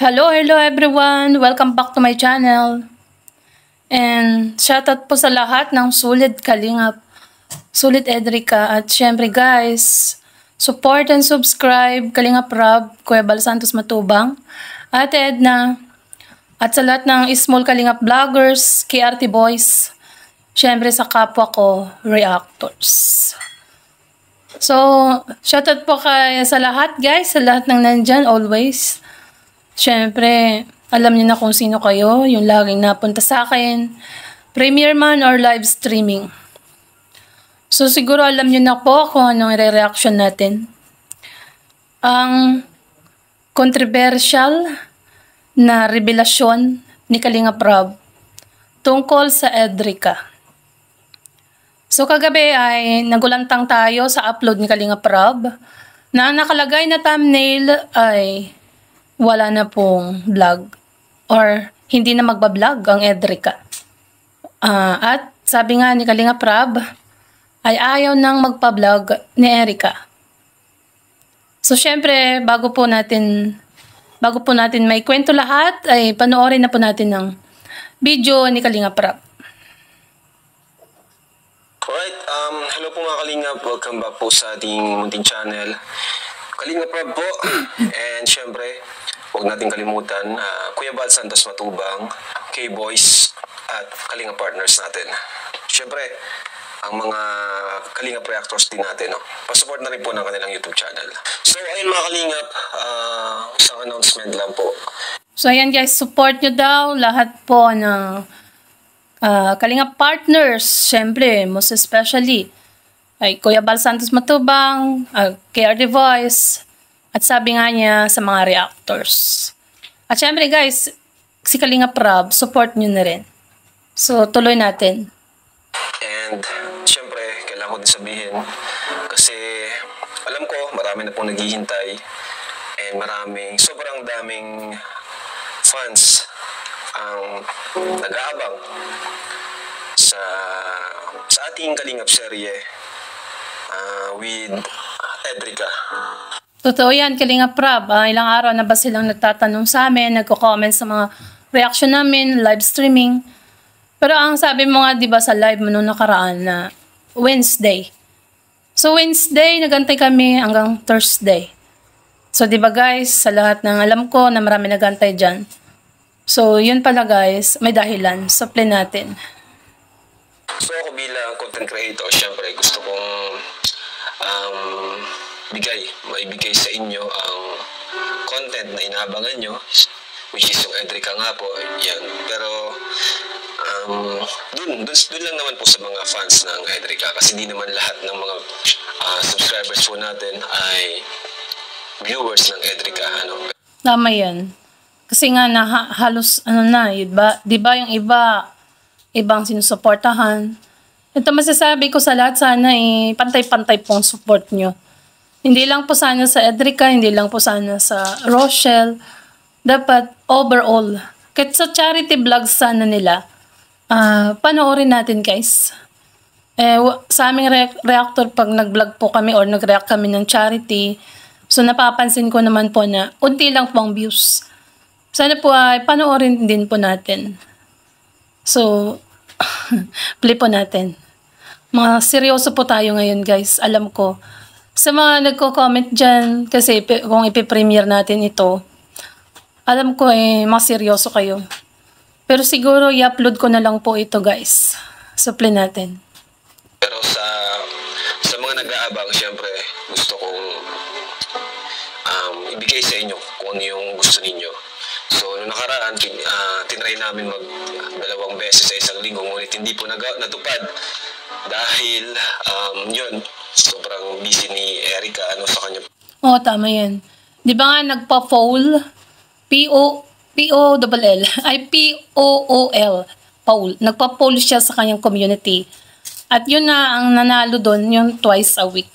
Hello everyone! Welcome back to my channel. And shoutout po sa lahat ng Sulit Kalingap, Sulit Edrica. At syempre guys, support and subscribe Kalingap Rob, Kuya Bal Santos Matubang, Ate Edna, at sa lahat ng small Kalingap vloggers, KRT Boys, syempre sa kapwa ko, reactors. So, shoutout po sa lahat guys, sa lahat ng nandyan always. Siyempre, alam niyo na kung sino kayo, yung laging napunta sa akin, premiere man or live streaming. So, siguro alam niyo na po kung anong re-reaction natin. Ang controversial na revelasyon ni Kalingap Rob tungkol sa Edrica. So, kagabi ay nagulantang tayo sa upload ni Kalingap Rob na nakalagay na thumbnail ay wala na pong vlog or hindi na magbablog ang Edrica. At sabi nga ni Kalingap Rob ay ayaw nang magpa-vlog ni Erica. So syempre bago po natin may kwento lahat ay panoorin na po natin ang video ni Kalingap Rob. Alright, hello po mga Kalingap, welcome back po sa ating munting channel Kalingap Rob po. And syempre, huwag natin kalimutan, Kuya Bal Santos Matubang, K-Boys, at Kalingap partners natin. Syempre, ang mga Kalingap reactors din natin, no? Pasupport na rin po ng kanilang YouTube channel. So, ayun mga Kalingap, isang announcement lang po. So, ayan guys, support nyo daw lahat po ng Kalingap partners. Syempre, most especially, ay Kuya Bal Santos Matubang, KRT Voice, at sabi nga niya sa mga reactors. At syempre guys, si Kalingap Rob, support nyo na rin. So, tuloy natin. And syempre, kailangan ko din sabihin, kasi alam ko, marami na pong naghihintay, and sobrang daming fans ang nag-aabang sa ating Kalingap serye with Edrica. Totoo yan, Kalingap Rob. Ilang araw na ba silang nagtatanong sa amin, nagko-comment sa mga reaction namin, live streaming. Pero ang sabi mo nga, di ba sa live mo nung nakaraan na Wednesday. So Wednesday, nagantay kami hanggang Thursday. So di ba guys, sa lahat ng alam ko na marami nagantay dyan. So yun pala guys, may dahilan. Supply natin. So ako bilang content creator, syempre gusto kong maibigay sa inyo ang content na inaabangan nyo, which is yung Edrica nga po, yan. Pero dun lang naman po sa mga fans ng Edrica, kasi di naman lahat ng mga subscribers po natin ay viewers ng Edrica, ano. Tama yan. Kasi nga halos di ba yung ibang sinusuportahan. Ito masasabi ko sa lahat, sana pantay-pantay pong support nyo. Hindi lang po sana sa Edrica, hindi lang po sana sa Rochelle. Dapat overall. Kahit sa charity vlogs sana nila, panoorin natin guys. Sa aming reactor, pag nag-vlog po kami or nag-react kami ng charity, so napapansin ko naman po na unti lang po ang views. Sana po ay panoorin din po natin. So, play po natin. Mga seryoso po tayo ngayon guys, alam ko. Sa mga nagko-comment dyan, kasi kung ipipremiere natin ito, alam ko mas seryoso kayo. Pero siguro i-upload ko na lang po ito guys. Supply natin. Pero sa mga nag-aabang, syempre gusto kong ibigay sa inyo kung ano yung gusto ninyo. So, noong nakaraan, tinry namin mag-2 beses sa isang linggo, ngunit hindi po natupad. Dahil, yun, sobrang busy ni Erica, sa kanya. Oo, tama yan. Di ba nga nagpa-poll? P-O-L-L. Ay, P-O-O-L. Poll. Nagpa-poll siya sa kanyang community. At yun na, ang nanalo doon, yung twice a week.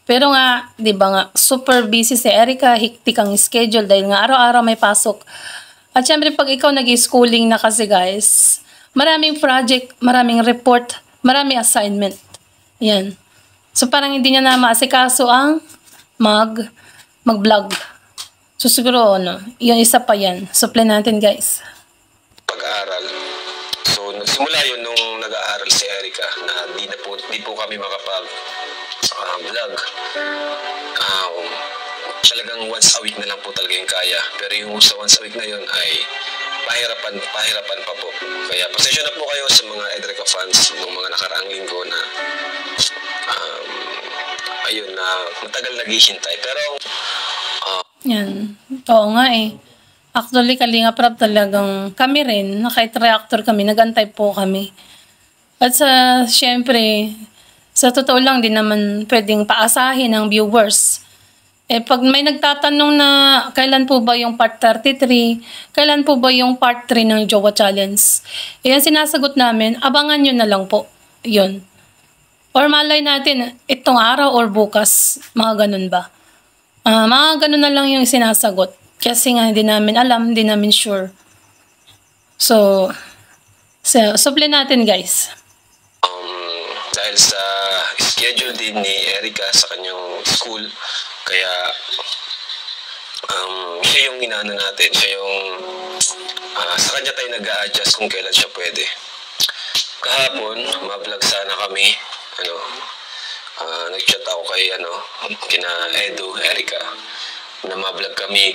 Pero nga, di ba nga, super busy si Erica, hiktik ang schedule dahil nga araw-araw may pasok. At syempre, pag ikaw nag-schooling na kasi guys, maraming project, maraming report, maraming assignment. Yan. So parang hindi niya na maasikaso ang mag-vlog. So siguro, yung isa pa yan. Supply natin, guys. Pag-aaral. So, nagsimula yun nung nag-aaral si Erica na di po kami makapag-vlog. Talagang once a week na lang po talaga yung kaya. Pero yung sa once a week na yun ay pahirapan pa po. Kaya pasensya na po kayo sa mga Edrica fans ng mga nakaraang linggo na ayun na matagal naghihintay. Pero yan. Oo nga eh. Actually, Kalinga Prab talagang kami rin, kahit reactor kami, nagantay po kami. At syempre, sa totoo lang din naman pwedeng paasahin ng viewers. Pag may nagtatanong na kailan po ba yung part 33, kailan po ba yung part 3 ng Jowa Challenge, yan sinasagot namin, abangan nyo na lang po. Yun. Or malay natin, itong araw or bukas, mga ganun ba? Mga ganun na lang yung sinasagot. Kasi nga hindi namin alam, hindi namin sure. So supply natin, guys. Dahil sa schedule din ni Erica sa kanyang school, kaya siya yung inaano natin, siya yung sa kanya tayo nag-a-adjust kung kailan siya pwede. Kahapon, ma-vlog sana kami, nag-chat ako kay kina Edu, Erica, na ma-vlog kami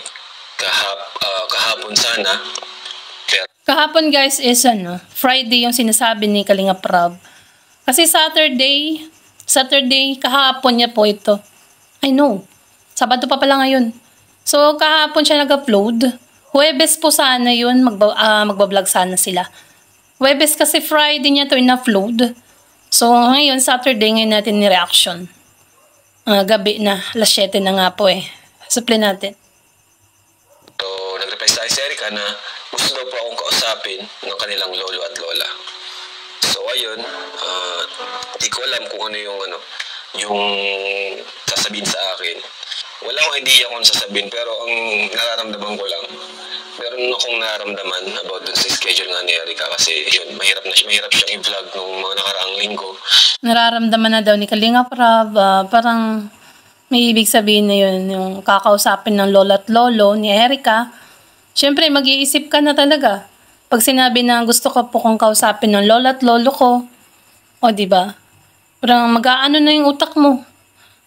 kahapon sana. Pero kahapon, guys, is Friday yung sinasabi ni Kalinga Prab. Kasi Saturday kahapon niya po ito. I know. Sabado pa pala ngayon. So kahapon siya nag-upload. Huwebes po sana yun, magbablog sana sila. Huwebes kasi Friday niya to in-upload. So ngayon, Saturday, ngayon natin ni-reaction. Gabi na, alas 7 na nga po eh. Supply natin. So, nag-reply sa si Erica na gusto daw po akong kausapin ng kanilang lolo at lola. So, ayun, hindi ko alam kung ano yung sasabihin sa akin. Wala akong idea kung sasabihin, pero ang nararamdaman ko lang, meron akong nararamdaman about dun sa schedule nga ni Erica kasi yun, mahirap siyang i-vlog nung mga nakaraang linggo. Nararamdaman na daw ni Kalinga Prab, parang may ibig sabihin na yun, yung kakausapin ng lola at lolo ni Erica. Siyempre, mag-iisip ka na talaga. Pag sinabi na gusto ko po kong kausapin ng lola at lolo ko, o diba? Parang mag-aano na yung utak mo.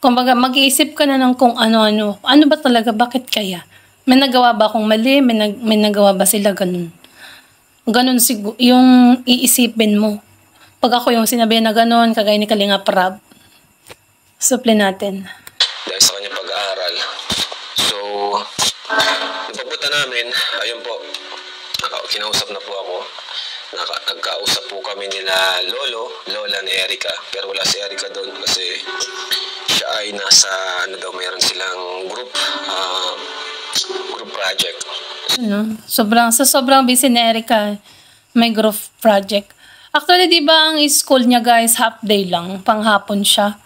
Kung mag-iisip ka na ng kung ano-ano. Ano ba talaga? Bakit kaya? May nagawa ba akong mali? May nagawa ba sila ganun? Ganun siguro, yung iisipin mo. Pag ako yung sinabi na ganun, kagaya ni Kalinga Prab. Supply natin. Dahil sa kanyang pag-aaral. So, napagpunta namin, ayun po, kinausap na po ako. Nagkausap po kami nila lola ni Erica. Pero wala si Erica doon kasi siya ay nasa, mayroon silang group project. Sobrang busy ni Erica, may group project. Actually, di ba ang school niya, guys, half day lang, panghapon siya.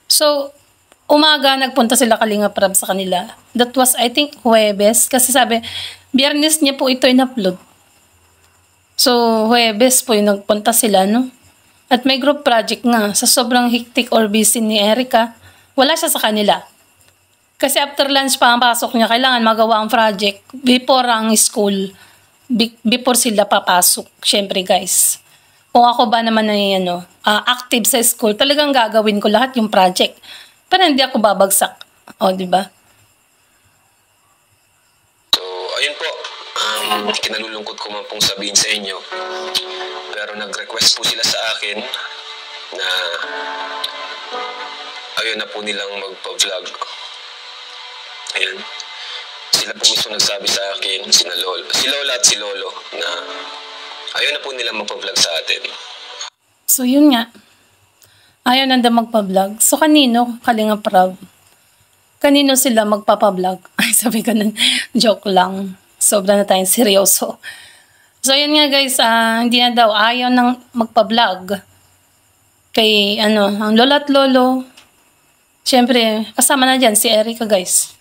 So, umaga nagpunta sila Kalinga Prab sa kanila. That was, I think, Huwebes. Kasi sabi, Biyernes niya po ito in-upload. So, Huwebes po yung nagpunta sila, no? At may group project nga. Sa sobrang hectic or busy ni Erica, wala siya sa kanila. Kasi after lunch pa ang pasok niya, kailangan magawa ang project before ang school. Before sila papasok. Siyempre, guys. Kung ako ba naman ay active sa school, talagang gagawin ko lahat yung project. Pero hindi ako babagsak. O, di ba? So, ayun po. Kinalulungkot ko man pong sabihin sa inyo. Pero nag-request po sila sa akin na ayun na po nilang magpa-vlog. Ayan. Sila po mismo nagsabi sa akin, si Lola at si Lolo, na ayaw na po nilang magpa-vlog sa atin. So, yun nga. Ayaw na daw magpa-vlog. So, kanino? Kalinga Prab. Kanino sila magpapa-vlog? Ay, sabi ko na, joke lang. Sobra na tayong seryoso. So, yun nga, guys. Hindi na daw ayaw nang magpa-vlog. Kay, ang lola at lolo. Siyempre, kasama na dyan si Erica, guys.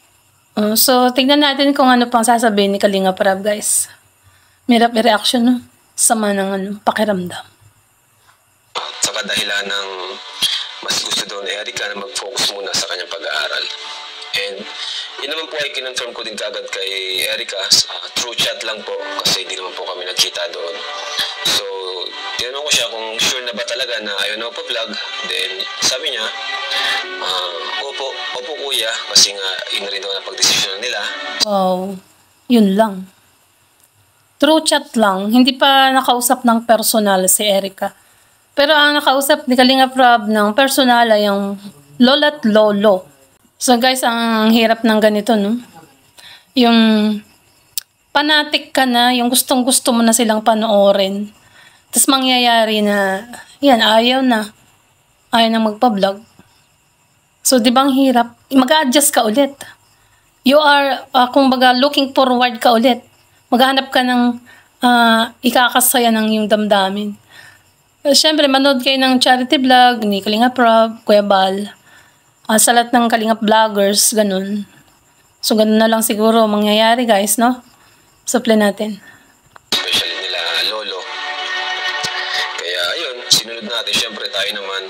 So, tignan natin kung ano pang sasabihin ni Kalinga Prab, guys. May reaction, no? Sama ng pakiramdam. Sa kadahilan ng mas gusto daw ni Erica na mag-focus muna sa kanyang pag-aaral. And Yun naman po ay kinonfirm ko din kagad kay Erica, through chat lang po kasi di naman po kami nagkita doon. So, tinanong ko siya kung sure na ba talaga na ayaw na magpa-vlog. Then, sabi niya, opo kuya, kasi nga yun rin daw na pagdesisyon nila. Wow, yun lang. Through chat lang, hindi pa nakausap ng personal si Erica. Pero ang nakausap ni Kalinga Prab ng personal ay yung lola at lolo. So guys, ang hirap ng ganito, no? Yung fanatic ka na, yung gustong-gusto mo na silang panoorin. Tapos mangyayari na, yan, ayaw na. Ayaw na magpa-vlog. So, di ba ang hirap? Mag-a-adjust ka ulit. You are, kumbaga, looking forward ka ulit. Maghanap ka ng ikakasaya ng yung damdamin. Siyempre, manood kayo ng charity vlog ni Kalinga Prab, Kuya Bal. Sa lahat ng Kalingap vloggers, ganun. So, ganun na lang siguro mangyayari, guys, no? Supply natin. Especially nila lolo. Kaya, ayun, sinunod natin. Siyempre, tayo naman,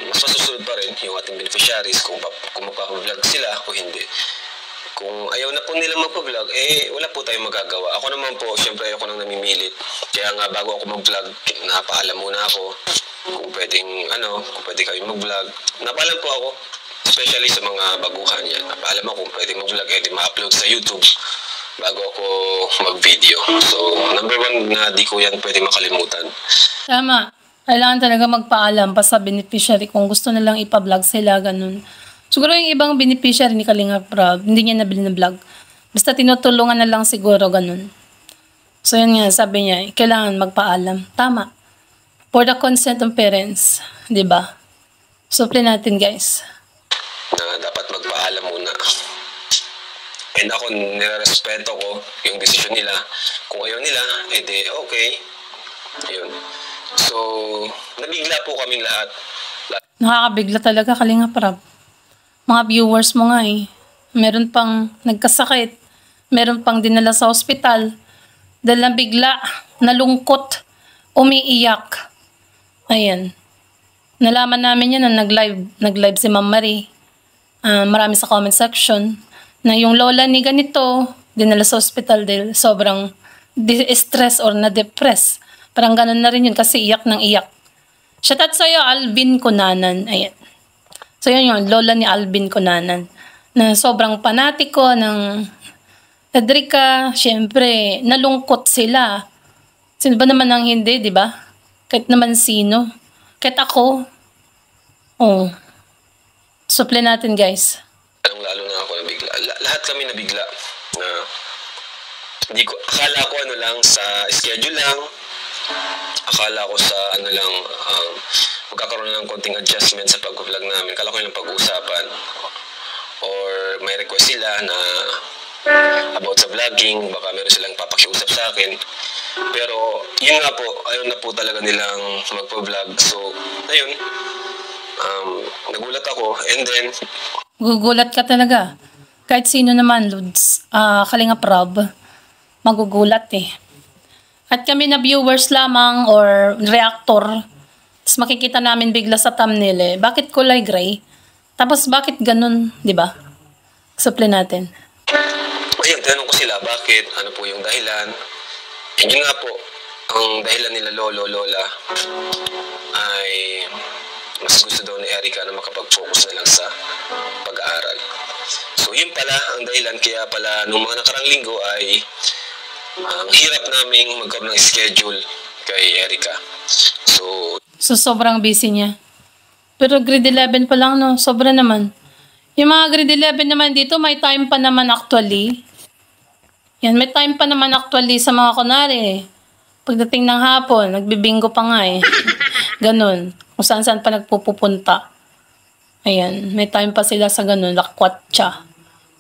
mas masusunod pa rin yung ating beneficiaries kung magpa-vlog sila o hindi. Kung ayaw na po nila magpa-vlog, wala po tayong magagawa. Ako naman po, syempre ako nang namimilit. Kaya nga bago ako mag-vlog, napaalam muna ako kung pwede kayo mag-vlog. Napaalam po ako, especially sa mga baguhan yan. Napaalam ako kung pwede mag-vlog, di ma-upload sa YouTube bago ako mag-video. So, number one na di ko yan pwede makalimutan. Tama. Kailangan talaga magpaalam pa sa beneficiary kung gusto nilang ipa-vlog sila, ganun. Siguro yung ibang beneficiary ni Kalinga Prab, hindi niya nabili na vlog. Basta tinutulungan na lang siguro, ganun. So yun nga, sabi niya, kailangan magpaalam. Tama. For the consent of parents, di ba? Supply natin, guys. Na dapat magpaalam muna. And ako, nirerespeto ko yung desisyon nila. Kung ayaw nila, edi okay. Yun. So, nabigla po kaming lahat. Nakakabigla talaga, Kalinga Prab. Mga viewers mo nga meron pang nagkasakit, meron pang dinala sa ospital, dahil na bigla, nalungkot, umiiyak. Ayan. Nalaman namin yan na nag-live si Ma'am Marie. Marami sa comment section, na yung lola ni ganito, dinala sa ospital dahil sobrang stress or na-depress. Parang ganun na rin yun kasi iyak ng iyak. Shout out sa'yo, Alvin Cunanan. Ayan. So yun yung lola ni Alvin Cunanan na sobrang panatiko ng Edrica. Siyempre, nalungkot sila. Sino ba naman ang hindi, di ba? Kahit naman sino. Kahit ako. Oh. Supply natin, guys. Lalo na ako nabigla. Lahat kami nabigla. Akala ko lang sa schedule lang. Akala ko sa magkakaroon ng konting adjustment sa pag-vlog namin. Akala ko yung pag-uusapan. Or may request sila na about sa vlogging, baka meron silang papakiusap sa akin. Pero yun nga po, ayaw na po talaga nilang magpa-vlog. So, ayun, nagulat ako. And then, Gugulat ka talaga. Kahit sino naman, Lods, Kalinga Prab, magugulat At kami na viewers lamang or reactor, tapos makikita namin bigla sa thumbnail bakit kulay gray? Tapos bakit ganun, di ba? Supply natin. ayun, tinanong ko sila, bakit? Ano po yung dahilan? And yun nga po, ang dahilan nila lola, ay mas gusto daw ni Erica na makapag-focus na lang sa pag-aaral. So yun pala ang dahilan, kaya pala nung mga nakarang linggo ay ang hirap naming magkaroon ng schedule kay Erica. So sobrang busy niya. Pero grade 11 pa lang, no? Sobra naman. Yung mga grade 11 naman dito, may time pa naman actually. Yan, may time pa naman actually sa mga kunwari. Pagdating ng hapon, nagbibingo pa nga Ganun. Kung saan-saan pa nagpupunta. Ayan, may time pa sila sa ganun, lakwatsa.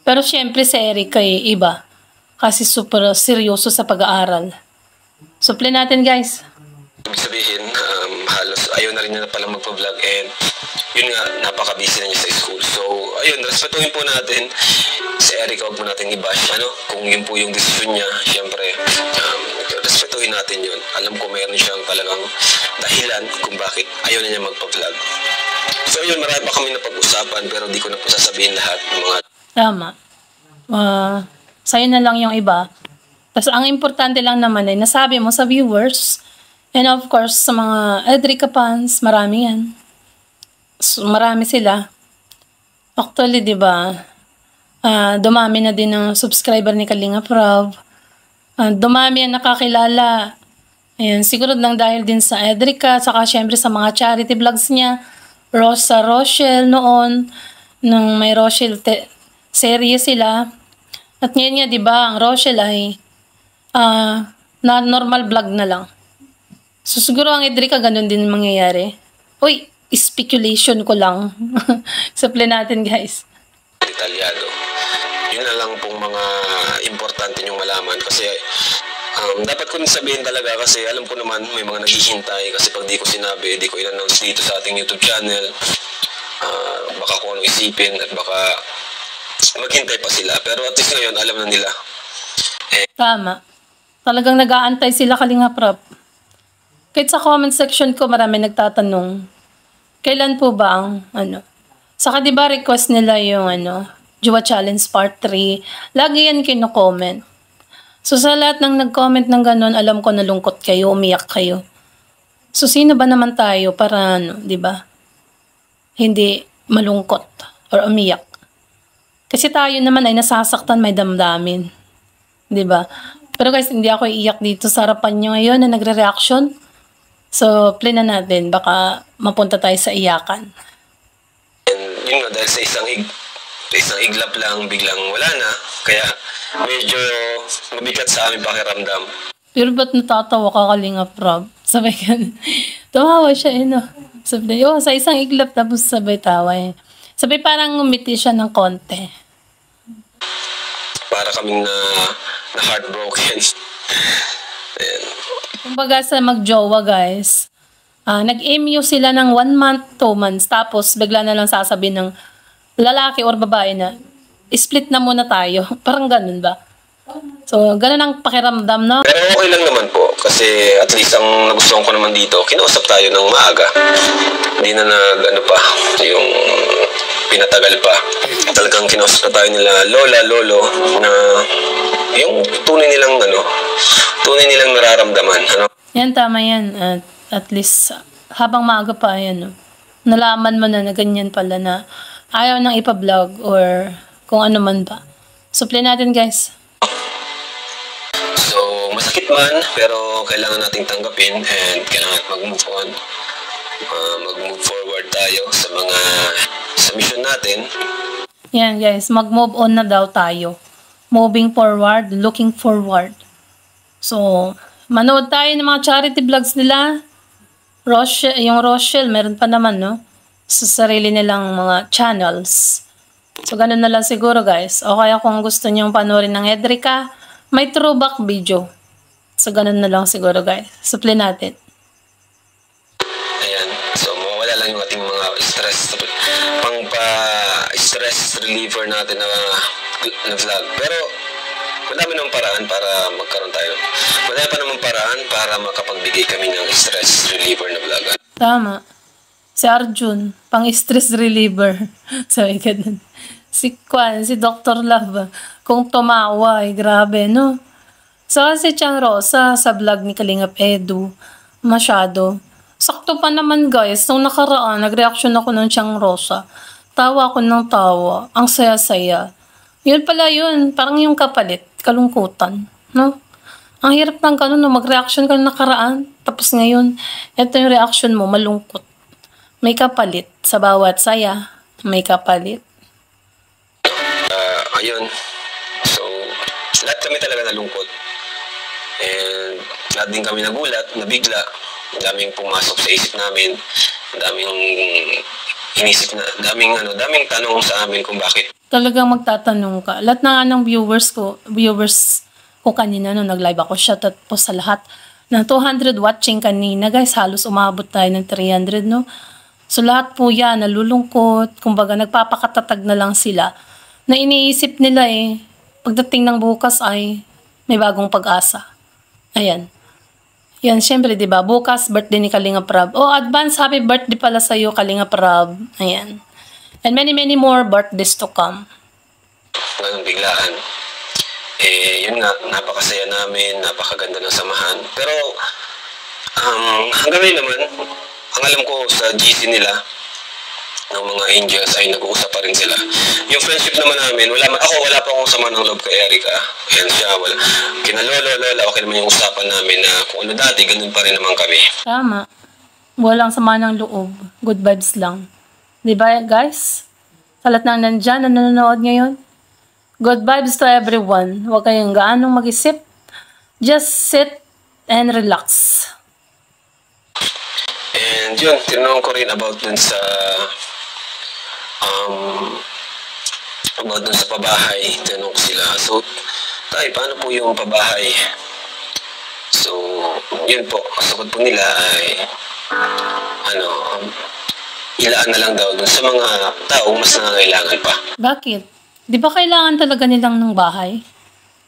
Pero syempre si Erica iba. Kasi super seryoso sa pag-aaral. Supply natin, guys. Ibig sabihin, halos ayaw na rin niya na palang magpa-vlog and yun nga, napaka-busy na niya sa school. So, ayun, respetuhin po natin si Erica, huwag mo natin i-bash. Kung yun po yung desisyon niya, syempre, respetuhin natin yun. Alam ko mayroon siyang talagang dahilan kung bakit ayaw na niya magpa-vlog. So, ayun, marami pa kami na pag-usapan pero di ko na po sasabihin lahat ng mga... Tama. Sa'yo na lang yung iba. Tapos ang importante lang naman ay nasabi mo sa viewers. And of course, sa mga Edrica fans, marami yan. So, marami sila. Actually, di ba, dumami na din ang subscriber ni Kalinga Prab. Dumami ang nakakilala. Ayan, siguro lang dahil din sa Edrica, saka syempre sa mga charity vlogs niya. Rosa Rochelle noon, nung may Rochelle serye sila. At ngayon nga, di ba, ang Rochelle ay na normal vlog na lang. So, siguro ang Edrica ganun din mangyayari. Uy, speculation ko lang. Supply natin, guys. Detalyado. Yun na lang pong mga importante nyong malaman kasi dapat ko rin sabihin talaga kasi alam ko naman may mga naghihintay kasi pag di ko sinabi, di ko in-announce dito sa ating YouTube channel, baka kung anong isipin at baka maghintay pa sila. Pero at least ngayon, alam na nila. Tama. Talagang nag-aantay sila, Kalinga Prab. Kahit sa comment section ko, marami nagtatanong, kailan po ba ang, Saka diba request nila yung, Jua Challenge Part 3. Lagi yan kino-comment. So sa lahat ng nag-comment ng ganun, alam ko nalungkot kayo, umiyak kayo. So sino ba naman tayo para, diba? Hindi malungkot or umiyak. Kasi tayo naman ay nasasaktan, may damdamin. Diba? Pero guys, hindi ako iiyak dito sa harapan nyo ngayon na nagre-reaction. So, play na natin. Baka mapunta tayo sa iyakan. And yun nga, dahil sa isang iglap lang, biglang wala na. Kaya medyo mabigat sa aming pakiramdam. Pero ba't natatawa ka, Kalinga Prab? Sabay ka, tumawa siya, Sabay, sa isang iglap tapos sabay tawa Sabay parang ngumiti siya ng konti. Para kaming na heartbroken. Ayan. Kumbaga sa magjowa, guys, nag-MU sila ng 1 month, 2 months, tapos bigla na lang sasabihin ng lalaki or babae na, split na muna tayo. Parang ganun ba? So, ganun ang pakiramdam, no? Pero okay lang naman po, kasi at least ang nagustuhan ko naman dito, kinausap tayo ng maaga. Hindi na pa, yung pinatagal pa. Talagang kinausap na tayo nila lola, lolo, na yung tunay nilang nararamdaman. Yan, tama yan. At least, habang maaga pa, nalaman mo na ganyan pala na ayaw nang ipa-vlog or kung ano man ba. So, play natin, guys. So, masakit man, pero kailangan nating tanggapin and kailangan mag-move on. Mag-move forward tayo sa mission natin. Yan, guys. Mag-move on na daw tayo. Moving forward, looking forward. So, manood tayo ng mga charity vlogs nila. Yung Rochelle, meron pa naman, sa sarili nilang mga channels. So, ganun na lang siguro, guys. O kaya kung gusto niyong panoorin ng Edrica, may throwback video. So, ganun na lang siguro, guys. So, play natin. Ayan. So, mawala lang yung ating mga stress reliever natin na vlog. Pero, madami namang paraan para magkaroon tayo. Madami pa namang paraan para makapagbigay kami ng stress reliever na vlog. Tama. Si Arjun, pang-stress reliever. Sabi ka dun. Si Dr. Love, kung tumawa, grabe, no? So, si Chang Rosa, sa vlog ni Kalingap Edu, masyado. Sakto pa naman, guys. Nung nakaraan, nag-reaction ako ng Chang Rosa. Tawa ako ng tawa. Ang saya-saya. Yun pala yun. Parang yung kapalit. Kalungkutan. No? Ang hirap ng ganun, no? Mag-reaction ka ng nakaraan. Tapos ngayon, ito yung reaction mo, malungkot. May kapalit. Sa bawat saya, may kapalit. Ayun. So, lahat kami talaga nalungkot. And lahat din kami nagulat, nabigla. Daming pumasok sa isip namin. Daming inisip na, daming tanong sa amin kung bakit. Talagang magtatanong ka. Lahat na nga ng viewers ko kanina nung nag-live ako, shoutout po sa lahat. Na 200 watching kanina, guys, halos umabot tayo ng 300, no? So, lahat po yan, nalulungkot. Kumbaga, nagpapakatatag na lang sila. Na iniisip nila pagdating ng bukas ay may bagong pag-asa. Ayan. Yan, syempre, diba? Bukas, birthday ni Kalinga Prab. Advance happy birthday pala sa'yo, Kalinga Prab. Ayan. And many, many more birthdays to come. ganun biglaan. Yun nga, napakasaya namin, napakaganda ng samahan. Pero hanggang ngayon naman, ang alam ko sa GC nila, ng mga Angels ay nag-uusap pa rin sila. Yung friendship naman namin, wala pa akong sama ng loob kay Erica. Ayan siya, wala. Kina lola, okay naman yung usapan namin na kung ano dati, ganun pa rin naman kami. Tama. Walang sama ng loob. Good vibes lang. Diba, guys? Sa lahat ng nandyan na nanonood ngayon, good vibes to everyone. Huwag kayong gaanong mag-isip. Just sit and relax. And yun, tinanong ko rin about dun sa pabahay. Tinanong ko sila, so, tay, paano po yung pabahay? So, yun po, sagot po nila ay, ilaan na lang daw dun sa mga taong mas nangangailangan pa. Bakit? Di ba kailangan talaga nilang ng bahay?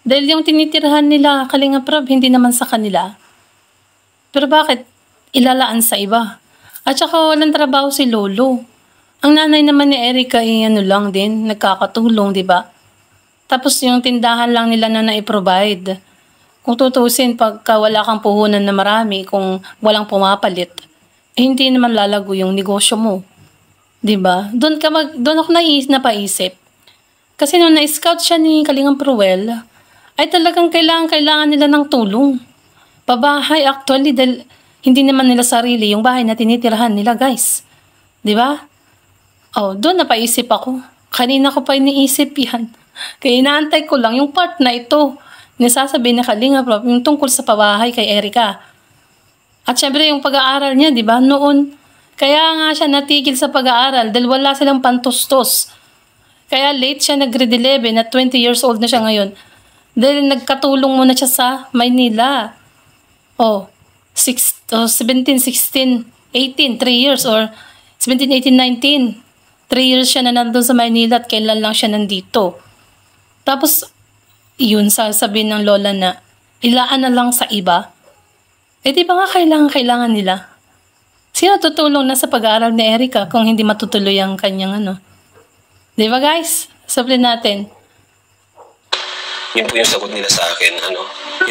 Dahil yung tinitirahan nila, Kalinga Prab, hindi naman sa kanila. Pero bakit ilalaan sa iba? At saka walang trabaho si Lolo. Ang nanay naman ni Erica ay lang din, nagkakatulong, di ba? Tapos yung tindahan lang nila na na-provide. Kung tutusin, pagka wala kang puhunan na marami, kung walang pumapalit, hindi naman lalago yung negosyo mo. Di ba? Doon ako napaisip. Kasi nung na-scout siya ni Kalingang Pruel, ay talagang kailangan nila ng tulong. Pabahay actually, dahil hindi naman nila sarili yung bahay na tinitirahan nila, guys. Di ba? Doon napaisip ako. Kanina ko pa iniisip yan. Kaya inaantay ko lang yung part na ito. Nasasabi na Kalinga Prab, yung tungkol sa pabahay kay Erica. At syempre yung pag-aaral niya, di ba? Noon, kaya nga siya natigil sa pag-aaral dahil wala silang pantustos. Kaya late siya nag-grade 11 at 20 years old na siya ngayon. Dahil nagkatulong muna siya sa Maynila. 17, 16, 18, 3 years or 17, 18, 19. 3 years siya na nandun sa Maynila at kailan lang siya nandito. Tapos, yun sasabihin ng lola na ilaan na lang sa iba. Di ba nga kailangan nila? Sino tutulong na sa pag-aaral ni Erica kung hindi matutuloy ang kanyang Di ba guys? Sabihin natin. Yun po yung sagot nila sa akin.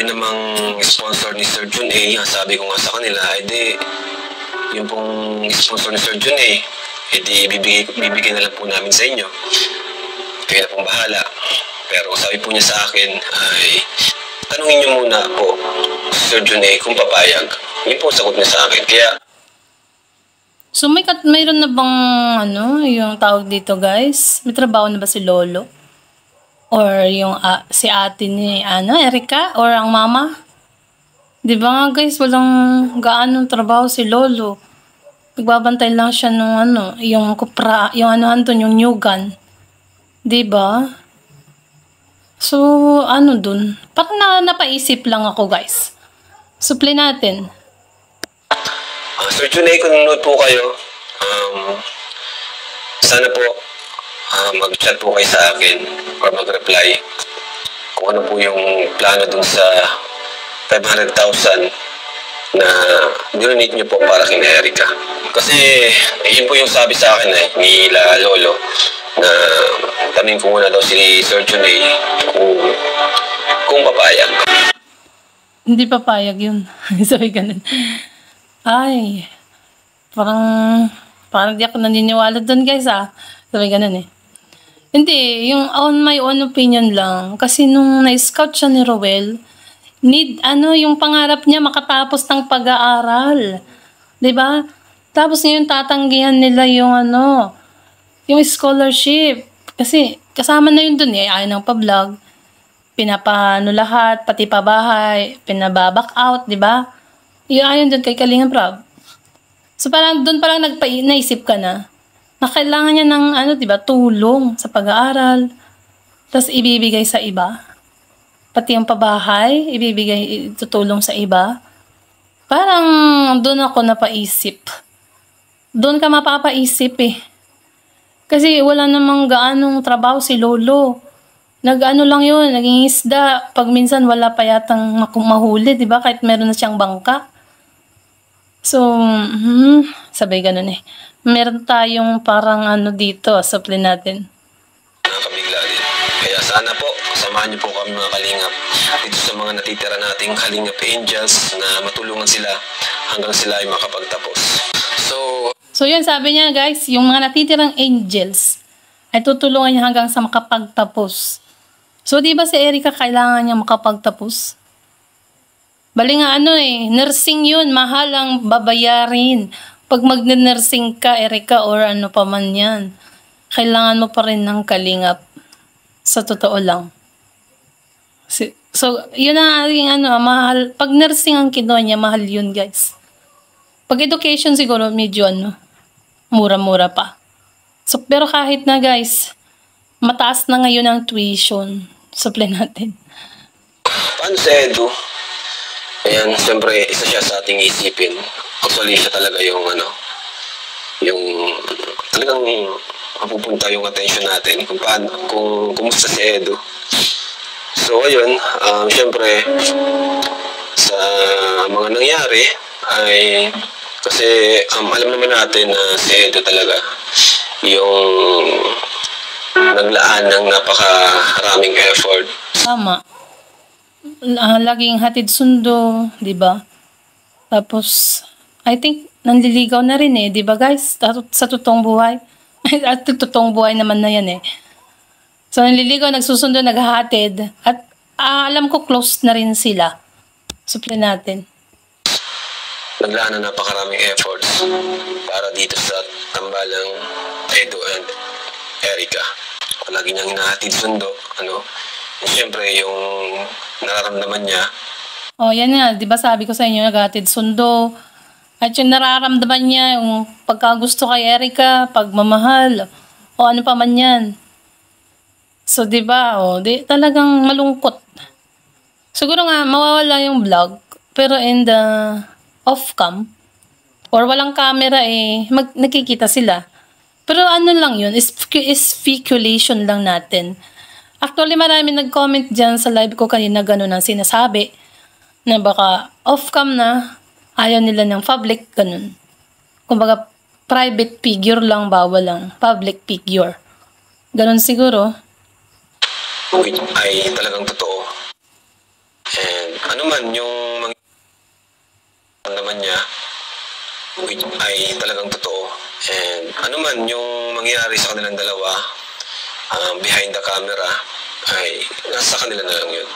Yun namang sponsor ni Sir Jun A. Sabi ko nga sa kanila, yun pong sponsor ni Sir Jun A. Bibigay na lang po namin sa inyo. Kayo na pong bahala. Pero sabi po niya sa akin ay, tanungin niyo muna po, Sir Jun A, kung papayag. Yun po sagot niya sa akin. Kaya, so mayroon na bang yung tawag dito guys? May trabaho na ba si Lolo? Or yung si ate ni Erica? Or ang mama? Di ba nga guys, walang gaanong trabaho si Lolo. Nagbabantay lang siya nung yung kupra, yung yung new gun. Di ba? So, dun? Parang napaisip lang ako guys. Supli natin. Sir Junay, kung nanonood po kayo, sana po mag-chat po kayo sa akin or mag-reply kung ano po yung plano dun sa 500,000 na donate nyo po para kay Erica. Kasi yun po yung sabi sa akin ni Lolo na tanungin ko muna daw si Sir Junay kung papayag. Hindi papayag yun. Sabi ganun. Ay, parang di ako naniniwala doon guys Sabi ganun Hindi, yung on my own opinion lang. Kasi nung na-scout siya ni Rowel, yung pangarap niya makatapos ng pag-aaral. 'Di ba? Tapos ngayon tatanggihan nila yung yung scholarship. Kasi kasama na yun dun ayaw ng pa-vlog. Pinapano lahat, pati pabahay, pinababack out, 'di ba? Ayon dun kay Kalinga Prab. So parang doon parang naisip ka na kailangan niya ng 'di ba, tulong sa pag-aaral. Tapos ibibigay sa iba. Pati yung pabahay, tutulong sa iba. Parang doon ako napaisip. Doon ka mapapaisip Kasi wala namang gaanong trabaho si Lolo. Lang yun, naging isda. Pag minsan wala pa yatang mahuli, di ba? Kahit meron na siyang bangka. So, sabay ganun Meron tayong parang dito, supply natin. Nakakabigla din. Kaya sana po, samahan niyo po kami mga kalingap dito sa mga natitira nating kalingap angels na matulungan sila hanggang sila ay makapagtapos. So yun, sabi niya guys, yung mga natitirang angels ay tutulungan niya hanggang sa makapagtapos. So di ba si Erica kailangan niya makapagtapos? Bali nga nursing yun, mahal ang babayarin. Pag mag-nursing ka, Erica, or ano pa man yan, kailangan mo pa rin ng kalingap. Sa totoo lang. So, yun ang ating mahal. Pag nursing ang kinuha niya, mahal yun guys. Pag education siguro, medyo mura-mura pa. So, pero kahit na guys, mataas na ngayon ang tuition. Supply natin. Paano si Edu? Ayan, siyempre, isa siya sa ating isipin. Actually, siya talaga yung talagang mapupunta yung attention natin kung paano, kung kumusta si Edu. So, ayun, siyempre, sa mga nangyari, ay, kasi alam naman natin na si Edu talaga yung naglaan ng napakaraming effort. Tama. Laging hatid sundo, di ba? Tapos, I think, nanliligaw na rin di ba guys? Sa totoong buhay. At totoong buhay naman na yan So, nanliligaw, nagsusundo, naghahatid. At alam ko, close na rin sila. Supply natin. Naglaan na napakaraming efforts para dito sa tambalang Edu and Erica. Lagi niyang hinahatid sundo, siyempre yung nararamdaman niya. Yan nga, di ba sabi ko sa inyo, naghahatid sundo. At yung nararamdaman niya, yung pagkagusto kay Erica, pagmamahal, o ano pa man yan. So, di ba, talagang malungkot. Siguro nga, mawawala yung vlog, pero in the off-cam, or walang camera nagkikita sila. Pero ano lang yun, is speculation lang natin. Actually, marami nag-comment dyan sa live ko kanina gano'n ang sinasabi, na baka off-cam na, ayaw nila ng public, gano'n. Kumbaga, private figure lang, bawal lang, public figure. Gano'n siguro. Which ay talagang totoo. And ano man yung naman niya, which ay talagang totoo. And ano man yung mangyayari sa kanilang dalawa, behind the camera, ay nasa kanila na lang yun.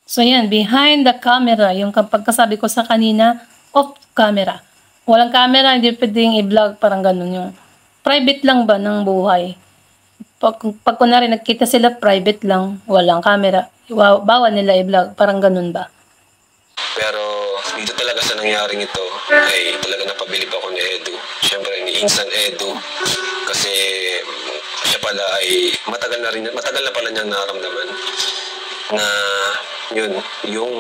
So yan, behind the camera, yung pagkasabi ko sa kanina, off camera. Walang camera, hindi pwedeng i-vlog, parang ganun yung private lang ba ng buhay. Pag kunwari nagkita sila, private lang, walang camera, bawal nila i-vlog, parang ganun ba? Pero dito talaga sa nangyaring ito ay talaga napabilib ako ni Edu. Siyempre ni Instant Edu kasi siya pala ay matagal na pala niyang naramdaman na yun, yung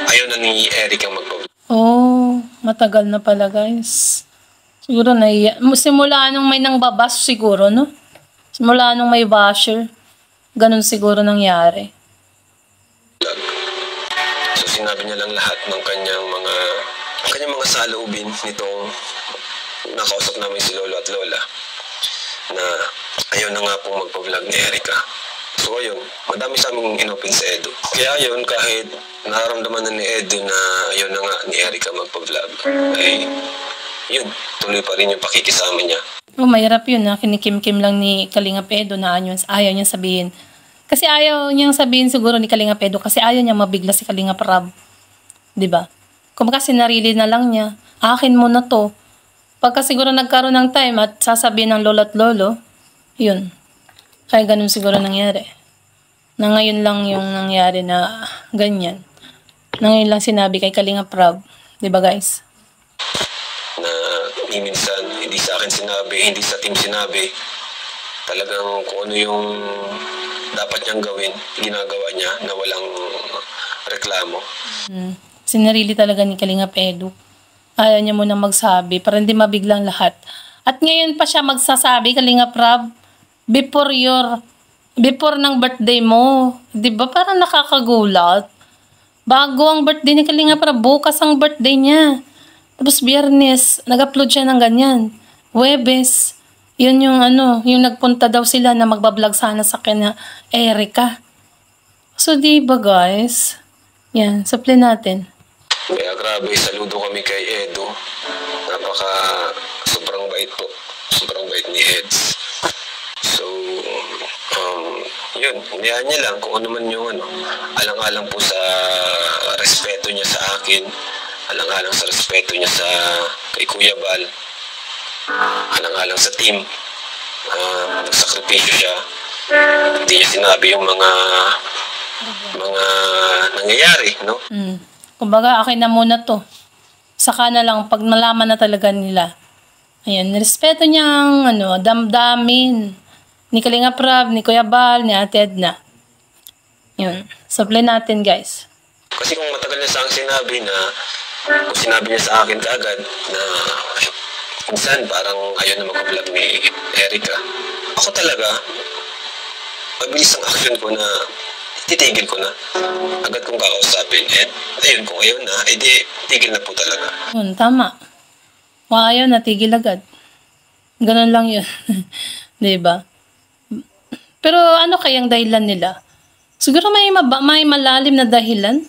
ayaw na ni Eric ang magpabalik. Matagal na pala guys. Siguro simula nung may nangbabas siguro, no? Simula nung may basher, ganun siguro nangyari. So sinabi niya lang lahat ng kanyang mga saloobin nitong nakausap namin si Lolo at Lola na ayaw na nga pong magpa-vlog ni Erica. So ayun, madami sa aming inopen sa Edu. Kaya ayun, kahit nararamdaman na ni Edu na ayaw na nga ni Erica magpa-vlog, ay yun, tuloy pa rin yung pakikisama niya. Mahirap yun kinikim-kim lang ni Kalingap Edu na ayaw niya sabihin. Kasi ayaw niyang sabihin siguro ni Kalingap Edu kasi ayaw niya mabigla si Kalingap Rab. Diba? Kung kasi narili na lang niya, akin mo na to. Pagka siguro nagkaroon ng time at sasabihin ng lolo at lolo, yun. Kaya ganun siguro nangyari. Na ngayon lang yung nangyari na ganyan. Na ngayon lang sinabi kay Kalingap Rab. Diba guys? Na minsan, hindi sa akin sinabi, hindi sa team sinabi. Talagang kung ano yung dapat niyang gawin, ginagawa niya na walang reklamo. Sinarili talaga ni Kalingap Edu. Ayaw niya munang magsabi para hindi mabiglang lahat. At ngayon pa siya magsasabi, Kalingap Rab, before ng birthday mo. Diba parang nakakagulat? Bago ang birthday ni Kalingap Rab, bukas ang birthday niya. Tapos Biyernes, nag-upload siya ng ganyan. Huwebes, Yun yung ano, yung nagpunta daw sila na magbablog sana sa kanya, Erica. So, di ba guys? Yan, supply natin. Kaya grabe, saludo kami kay Edo. Sobrang bait po. Sobrang bait ni Eds. So, yun, hinayaan niya lang kung ano man yung alang-alang po sa respeto niya sa akin, alang-alang sa respeto niya kay Kuya Bal, alang-alang sa team. Nagsakripisyo siya. Hindi niya sinabi yung mga nangyayari, no? Kumbaga, akin na muna to. Saka na lang, pag nalaman na talaga nila. Ayan, respeto niyang, damdamin. Ni Kalinga Prab, ni Kuya Bal, ni Ate Edna. Yun, supply natin guys. Kasi kung matagal niya sa akin sinabi kung sinabi niya sa akin kaagad na minsan parang ayaw na mag-vlog ni Erica, ako talaga, mabilis ang action ko na titigil ko na. Agad kong kakausapin. Ayun, kung ayaw na, edi tigil na po talaga. Yun, tama. Kung ayaw na, tigil agad. Ganun lang yun. Diba? Pero ano kayang dahilan nila? Siguro may malalim na dahilan.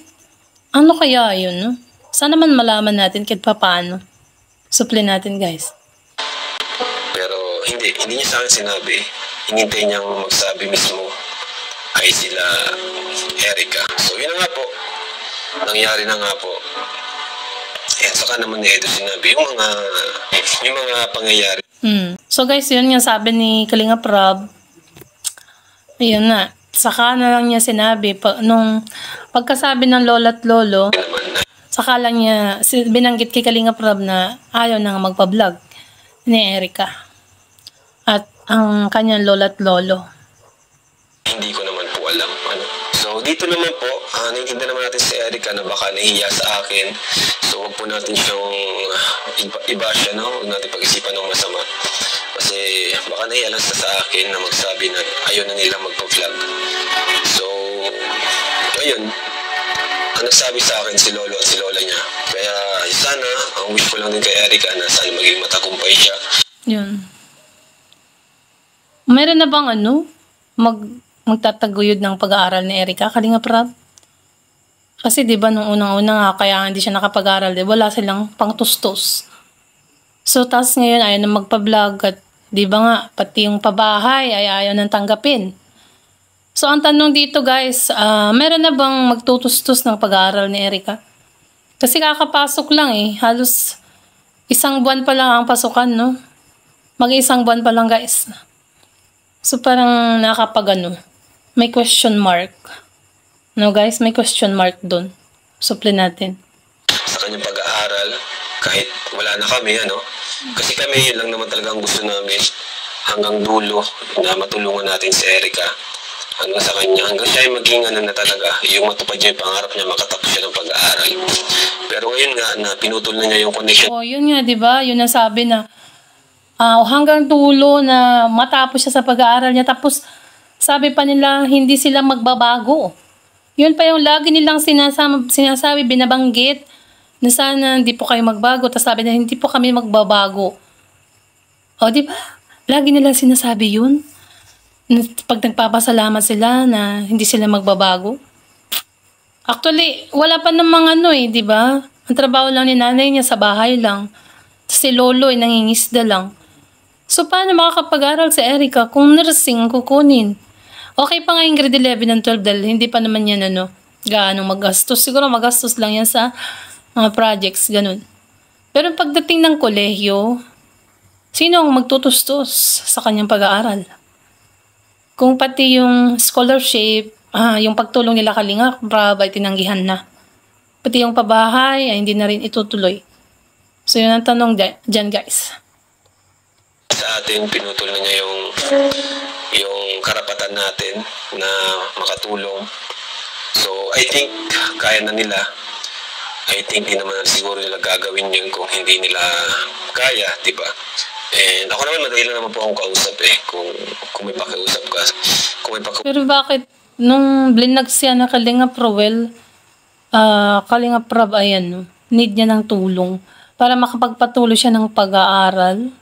Ano kaya yun, no? Sana man malaman natin kahit paano. Supply natin, guys. Pero hindi niya sa akin sinabi. Hinintay niyang magsabi mismo ay sila Erica. So yun na nga po. Nangyari na nga po. Saka naman ni Edo sinabi yung mga pangyayari. So guys, yun nga sabi ni Kalinga Prab. Ayun na. Saka na lang niya sinabi, nung pagkasabi ng lola at lolo, saka lang niya binanggit kay Kalinga Prab na ayaw na nga magpa-vlog ni Erica. At ang kanyang lola at lolo. Hindi ko naman po alam. So dito naman po, naiintindihan naman natin si Erica na baka nahihiya sa akin. So huwag po natin siyang iba siya, no? Huwag natin pag-isipan ng masama. Kasi baka nahihiya lang sa akin na magsabi na ayaw na nila magpa-vlog. So, ayun. Ang nagsabi sa akin si Lolo at si Lola niya. Kaya sana, ang wish ko lang din kay Erica na sana maging matagumpay siya. Yun. Meron na bang magtataguyod ng pag-aaral ni Erica, Kalinga Prab? Kasi 'di ba nung unang-una nga kaya hindi siya nakapag-aral, wala silang pangtustos. So tas ngayon ayaw na magpa-vlog at 'di ba nga pati yung pabahay ay ayaw nang tanggapin. So ang tanong dito guys, meron na bang magtutustos ng pag-aaral ni Erica? Kasi kakapasok lang halos isang buwan pa lang ang pasukan, no? Mag-isang buwan pa lang guys. So parang may question mark. No guys, may question mark doon. Supply natin. Sa kanyang pag-aaral, kahit wala na kami, kasi kami yun lang naman talaga ang gusto namin hanggang dulo na matulungan natin si Erica. Hanggang sa kanya, hanggang siya ay maging na talaga, yung matupad niya yung pangarap niya, makatapos siya ng pag-aaral. Pero ngayon nga, na pinutol na niya yung connection. Yun nga, di ba? Yun ang sabi na hanggang dulo na matapos siya sa pag-aaral niya. Tapos, sabi pa nila, hindi sila magbabago. Yun pa yung lagi nilang sinasabi, binabanggit, na sana hindi po kayo magbago. Tapos sabi na, hindi po kami magbabago. Di ba? Lagi nilang sinasabi yun. Pag nagpapasalamat sila na hindi sila magbabago. Actually, wala pa namang di ba? Ang trabaho lang ni nanay niya sa bahay lang. Si lolo nangingisda lang. So, paano makakapag-aral si Erica kung nursing kukunin? Okay pa nga yung grade 11 and 12 dahil hindi pa naman yan gaano magastos. Siguro magastos lang yan sa mga projects, ganun. Pero pagdating ng kolehiyo, sino ang magtutustos sa kanyang pag-aaral? Kung pati yung scholarship, yung pagtulong nila Kalinga Prab ay tinanggihan na. Pati yung pabahay ay hindi na rin itutuloy. So yun ang tanong dyan guys. Sa atin, pinutol na niya yung karapatan natin na makatulong. So, I think kaya na nila. I think di naman siguro nila gagawin yun kung hindi nila kaya, di ba? And ako naman, madali lang naman po akong kausap kung may pakiusap ka. Pero bakit nung blinag siya na Kalinga Prowell, Kalinga Prab, need niya ng tulong para makapagpatuloy siya ng pag-aaral?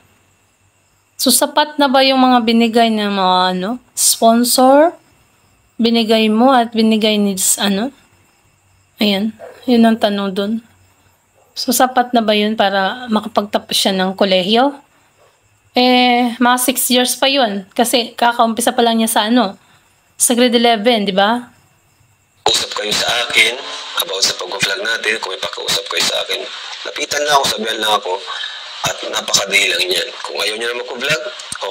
So, sapat na ba yung mga binigay ng mga sponsor? Binigay mo at binigay ni Ayan, yun ang tanong dun. So, sapat na ba yun para makapagtapos siya ng kolehiyo? Mga 6 years pa yun. Kasi kakaumpisa pa lang niya sa grade 11, di ba? Usap kayo sa akin about sa pag-vlog natin. Kung may pakausap kayo sa akin, lapitan lang ako, sabihan lang ako. At napakadali lang yan. Kung ayaw niyo na mag-vlog,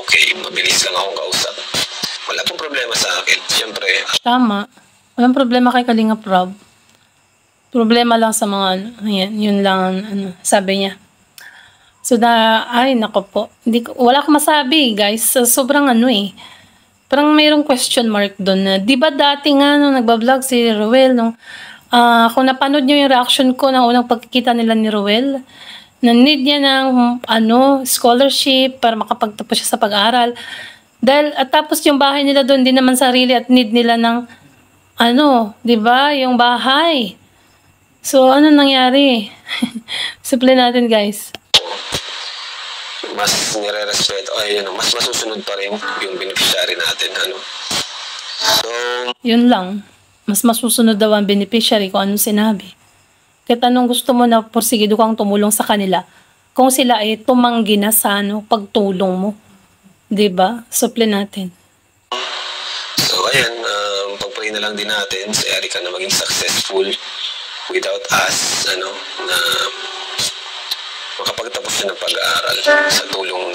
okay, mabilis lang akong kausap. Wala pong problema sa akin. Siyempre, Tama. Walang problema kay Kalinga Prab. Problema lang sa mga ayan, yun lang sabi niya. So ay nako po. Wala akong masabi, guys. Sobrang parang mayroong question mark doon na, di ba dati nga nung nagbablog si Ruel, kung napanood niyo yung reaction ko ng unang pagkikita nila ni Ruel, na need niya ng scholarship para makapagtapos siya sa pag-aaral. Dahil at tapos yung bahay nila doon, di naman sarili at need nila ng di ba, yung bahay. So, ano nangyari? Simple natin, guys. mas nire-respeto, mas masusunod pa rin yung beneficiary natin, So, Yun lang. Mas masusunod daw ang beneficiary kung anong sinabi. Kahit anong gusto mo na porsigido kang tumulong sa kanila, kung sila ay tumanggi na sa pagtulong mo. Diba? Suple natin. So, ayan, pagpray na lang din natin si Erica na maging successful without us, na makapagtapos siya ng pag-aaral sa tulong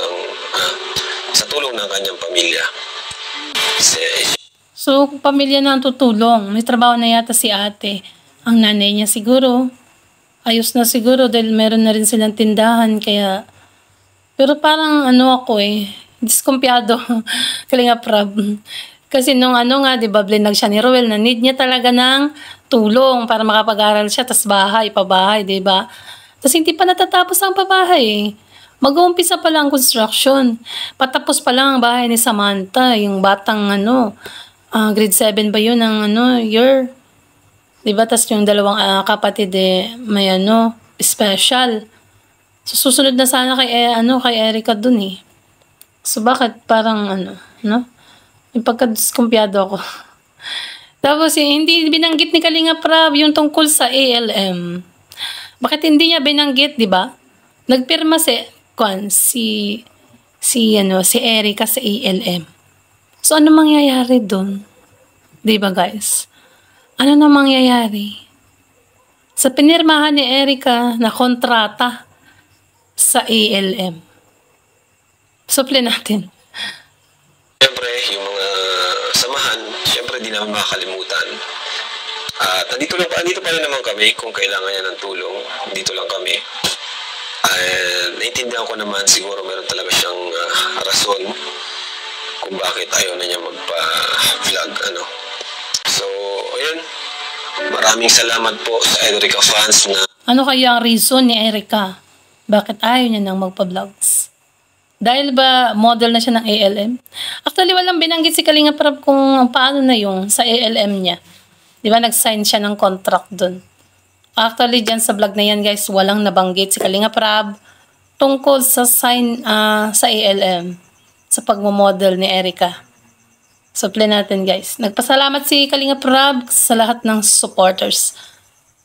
ng kanyang pamilya. So, pamilya na ang tutulong. May trabaho na yata si ate. Ang nanay niya siguro. Ayos na siguro dahil meron na rin silang tindahan. Kaya, pero parang ako diskumpiyado. Kalinga Prab. Kasi nung diba, blinag siya ni Roel na need niya talaga ng tulong para makapag-aral siya. Tas pabahay, diba? Tas hindi pa natatapos ang pabahay. Mag-uumpisa pa lang ang construction. Patapos pa lang ang bahay ni Samantha. Yung batang grade 7 ba yun ang year? Diba? Tas yung dalawang kapatid may special. So, susunod na sana kay Erica dun So, bakit parang yung pagkadiskumpiyado ako. Tapos, hindi binanggit ni Kalinga Prab yung tungkol sa ALM. Bakit hindi niya binanggit, di ba? Nagpirma si Erica sa ALM. So, ano mangyayari doon? Di ba, guys? Ano na mangyayari? Sa pinirmahan ni Erica na kontrata sa ALM. Suple natin. Siyempre, yung mga samahan, siyempre di namin makakalimutan. At andito pa rin naman kami kung kailangan niya ng tulong. Dito lang kami. Naintindihan ko naman siguro meron talaga siyang rason kung bakit ayaw na niya magpa-vlog. So, ayun. Maraming salamat po sa Erica fans na... Ano kaya ang reason ni Erica? Bakit ayaw niya nang magpa-vlogs? Dahil ba model na siya ng ALM? Actually, walang binanggit si Kalinga Prab kung paano na yung sa ALM niya. Di ba, nag-sign siya ng contract dun. Actually, dyan sa vlog na yan, guys, walang nabanggit si Kalinga Prab tungkol sa sign sa ALM, sa pagmamodel ni Erica. Suple natin, guys. Nagpasalamat si Kalinga Prab sa lahat ng supporters.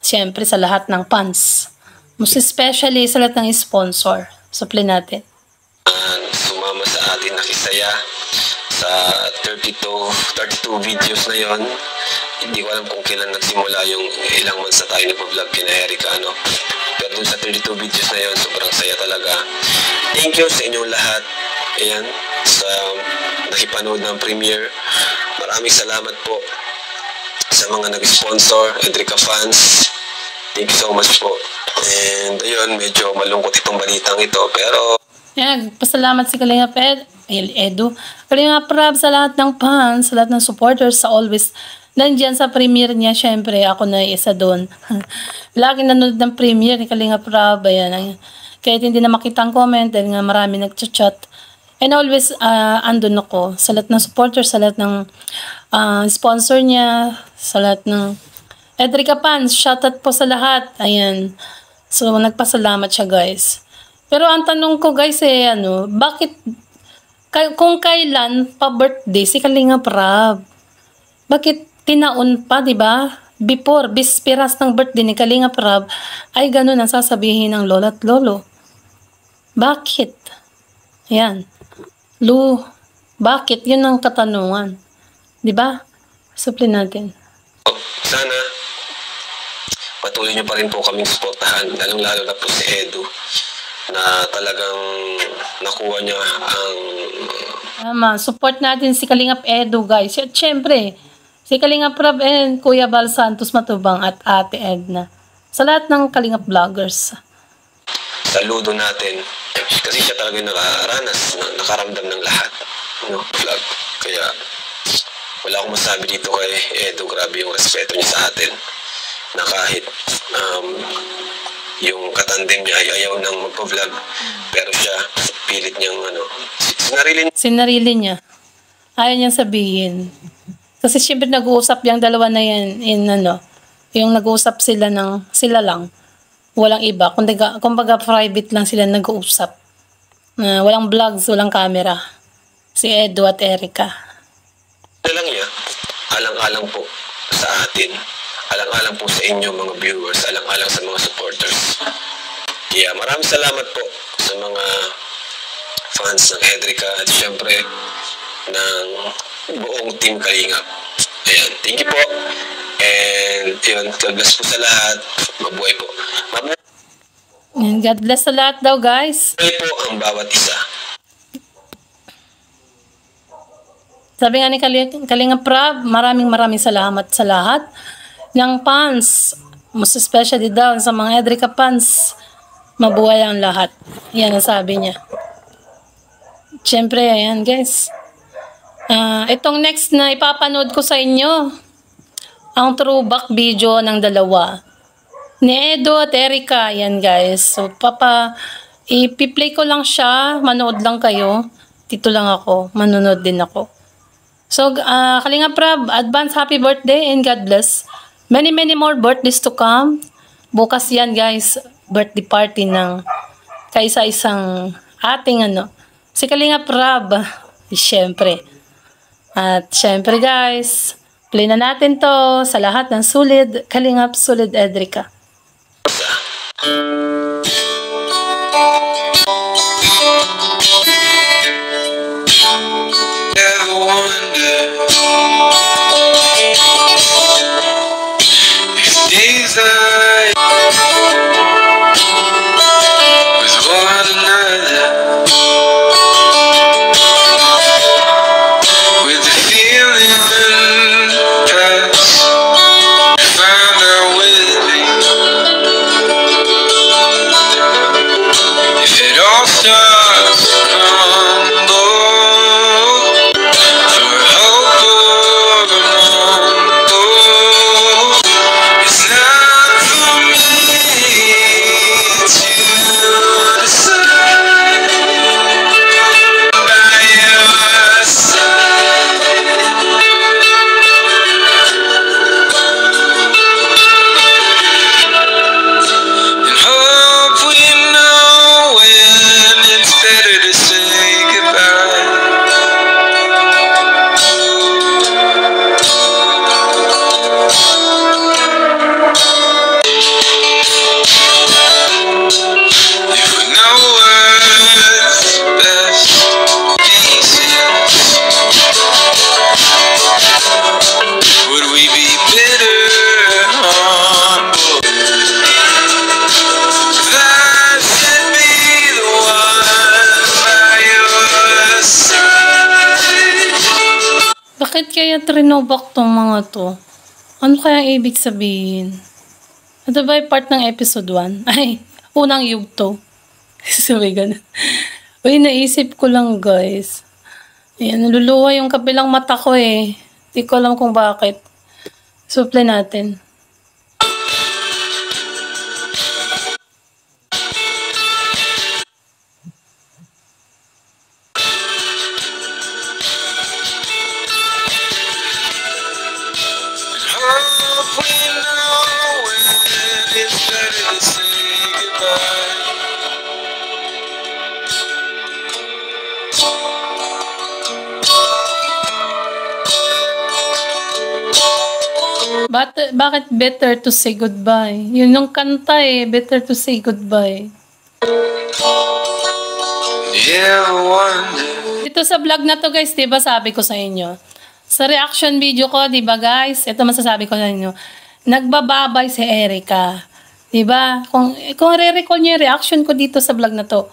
Siyempre, sa lahat ng fans. Most especially sa lahat ng sponsor. Suple natin. Sumama sa atin nakisaya sa 32 videos na yon. Hindi ko alam kung kailan nagsimula yung ilang months na tayo nagpa-vlog kina Erica, Pero dun sa 32 videos na yon, sobrang saya talaga. Thank you sa inyong lahat. Ayan, sa nakipanood ng premiere. Maraming salamat po sa mga nag-sponsor, Erica fans. Thank you so much po. And ayun, medyo malungkot itong balitang ito, pero Yan, pasalamat si Kalinga Edu. Kalinga Prab sa lahat ng fans, sa lahat ng supporters, sa always nandyan sa premiere niya. Syempre, ako na isa doon. Lagi nanonood ng premiere ni Kalinga Prab. Ayan, kahit hindi na makita ang comment, dahil nga marami nagchat-chat. And always, andun ako. Sa lahat ng supporters, sa lahat ng sponsor niya, sa lahat ng Edrica fans, shoutout po sa lahat. Ayan. So, nagpasalamat siya, guys. Pero ang tanong ko, guys, bakit Kung kailan pa birthday si Kalinga Prab. Bakit tinaon pa, di ba? Before, bisperas ng birthday ni Kalinga Prab, ay ganun ang sasabihin ng lola at lolo. Bakit? Yan. Bakit? Yun ang katanungan. Di ba? Supli natin. Sana patuloy niyo pa rin po kaming suportahan, lalong-lalo na po si Edu, na talagang nakuha niya ang... Tama, support natin si Kalingap Edu, guys. At syempre, si Kalingap Prab and Kuya Bal Santos Matubang at Ate Edna. Sa lahat ng Kalingap vloggers. Saludo natin. Kasi siya talaga nakaramdam ng lahat. No, vlog. Kaya, wala akong masabi dito kay Edu. Grabe yung respeto niya sa atin. Na kahit yung katandem niya ay ayaw nang magpa-vlog, pero siya pilit niyang sinarili niya. Ayaw niyang sabihin. Kasi syempre nag-uusap yung dalawa na yan yung nag-uusap sila lang. Walang iba. Kumbaga private lang sila nag-uusap. Walang vlogs, walang camera. Si Edu at Erica. Lang niya, alang-alang po sa atin. Alang-alang po sa inyo mga viewers, alang-alang sa mga supporters. Kaya maraming salamat po sa mga fans ng Edrica at syempre ng buong Team Kalingap. Ayan, thank you po. And yun, God bless po sa lahat. Mabuhay po. God bless sa lahat daw, guys. Mabuhay po ang bawat isa. Sabi nga ni Kalingap Prab, maraming salamat sa lahat ng fans, most especially daw sa mga Edrica fans, mabuhay ang lahat. Yan ang sabi niya. Siyempre, ayan guys. Itong next na ipapanood ko sa inyo, ang throwback video ng dalawa. Ni Edu at Erica, yan guys. So, ipi-play ko lang siya, manood lang kayo. Dito lang ako, manonood din ako. So, Kalingap Prab, advance happy birthday and God bless. Many more birthdays to come. Bukas yan guys, birthday party ng kaisa-isang ating si Kalingap Prab. Siyempre. At siyempre guys, play na natin to sa lahat ng Sulid Kalingap, Sulid Edrica. Bakit kaya trinobak tong mga to? Ano kaya ibig sabihin? Ito ba yung part ng episode 1? Ay, unang yugto. Sabi ganun. Uy, naisip ko lang guys. Ayan, naluluwa yung kabilang mata ko eh. Hindi ko alam kung bakit. Suple natin. Bakit better to say goodbye? Yun yung kanta eh, better to say goodbye. Ito sa vlog na to guys, diba sabi ko sa inyo, sa reaction video ko, diba guys, ito masasabi ko sa inyo, nagbababay si Erica. Diba? Kung re-recall nyo yung reaction ko dito sa vlog na to,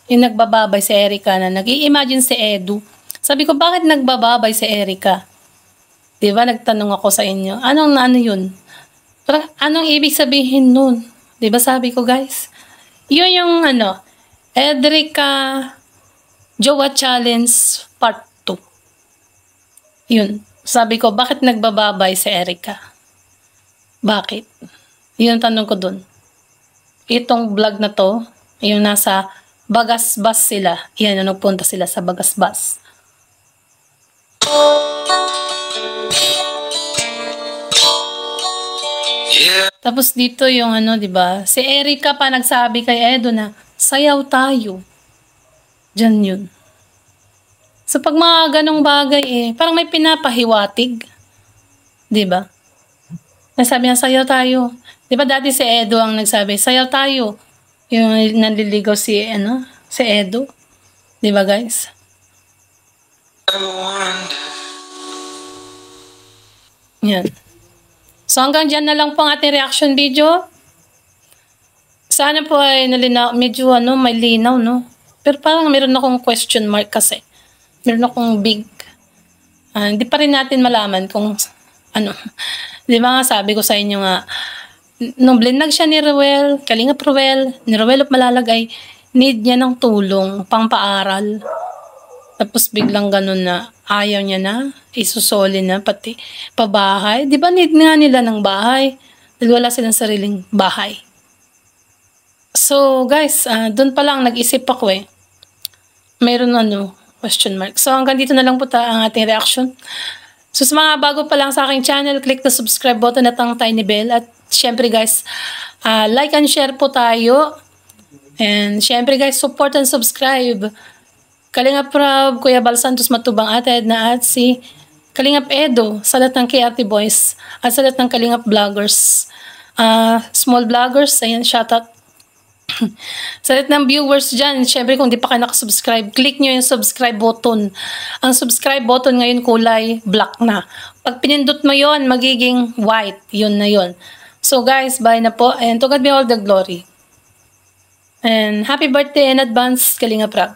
yung nagbababay si Erica na nag-i-imagine si Edu. Sabi ko, bakit nagbababay si Erica? Diba? Nagtanong ako sa inyo. Ano yun? Parang, anong ibig sabihin nun? Diba sabi ko guys? Yun yung Erica Jowa Challenge Part 2. Yun. Sabi ko, bakit nagbababay si Erica? Bakit? Yun ang tanong ko dun. Itong vlog na to, yung nasa Bagasbas sila. Yan, yung nagpunta sila sa Bagasbas. Yeah. Tapos dito yung diba? Si Erica pa nagsabi kay Edo na, sayaw tayo. Diyan yun. So pag mga ganong bagay parang may pinapahiwatig. Diba? Nasabi niya, sayaw tayo. Diba dati si Edo ang nagsabi, sayaw tayo. Yung nanliligaw si Edo. Diba guys? Yan. So hanggang dyan na lang po ang ating reaction video. Sana po ay medyo may linaw, no? Pero parang meron akong question mark kasi. Meron akong big. Hindi pa rin natin malaman kung Di ba nga sabi ko sa inyo nga, nung blinag siya ni Ruel, Kalingap Ruel, ni Ruel of Malalagay, need niya ng tulong, pang-paaral. Tapos biglang ganun na, ayaw niya na, isusoli na, pati pabahay. Di ba need nga nila ng bahay? Dahil wala silang sariling bahay. So guys, doon pa lang nag-isip ako Mayroon question mark. So hanggang dito na lang po ang ating reaction. So sa mga bago pa lang sa aking channel, click the subscribe button at ang tiny bell. At syempre guys, like and share po tayo. And syempre guys, support and subscribe. Kalingap Rob, Kuya Bal Santos Matubang, Ate Edna at si Kalingap Edo sa lahat ng KRT Boys at sa lahat ng Kalingap Vloggers. Small vloggers, ayan, shoutout. Sa lahat ng viewers dyan, syempre kung di pa kayo nakasubscribe, click nyo yung subscribe button. Ang subscribe button ngayon kulay black na. Pag pinindot mo yon magiging white. Yun na yun. So guys, bye na po. And to God be all the glory. And happy birthday in advance, Kalingap Rob.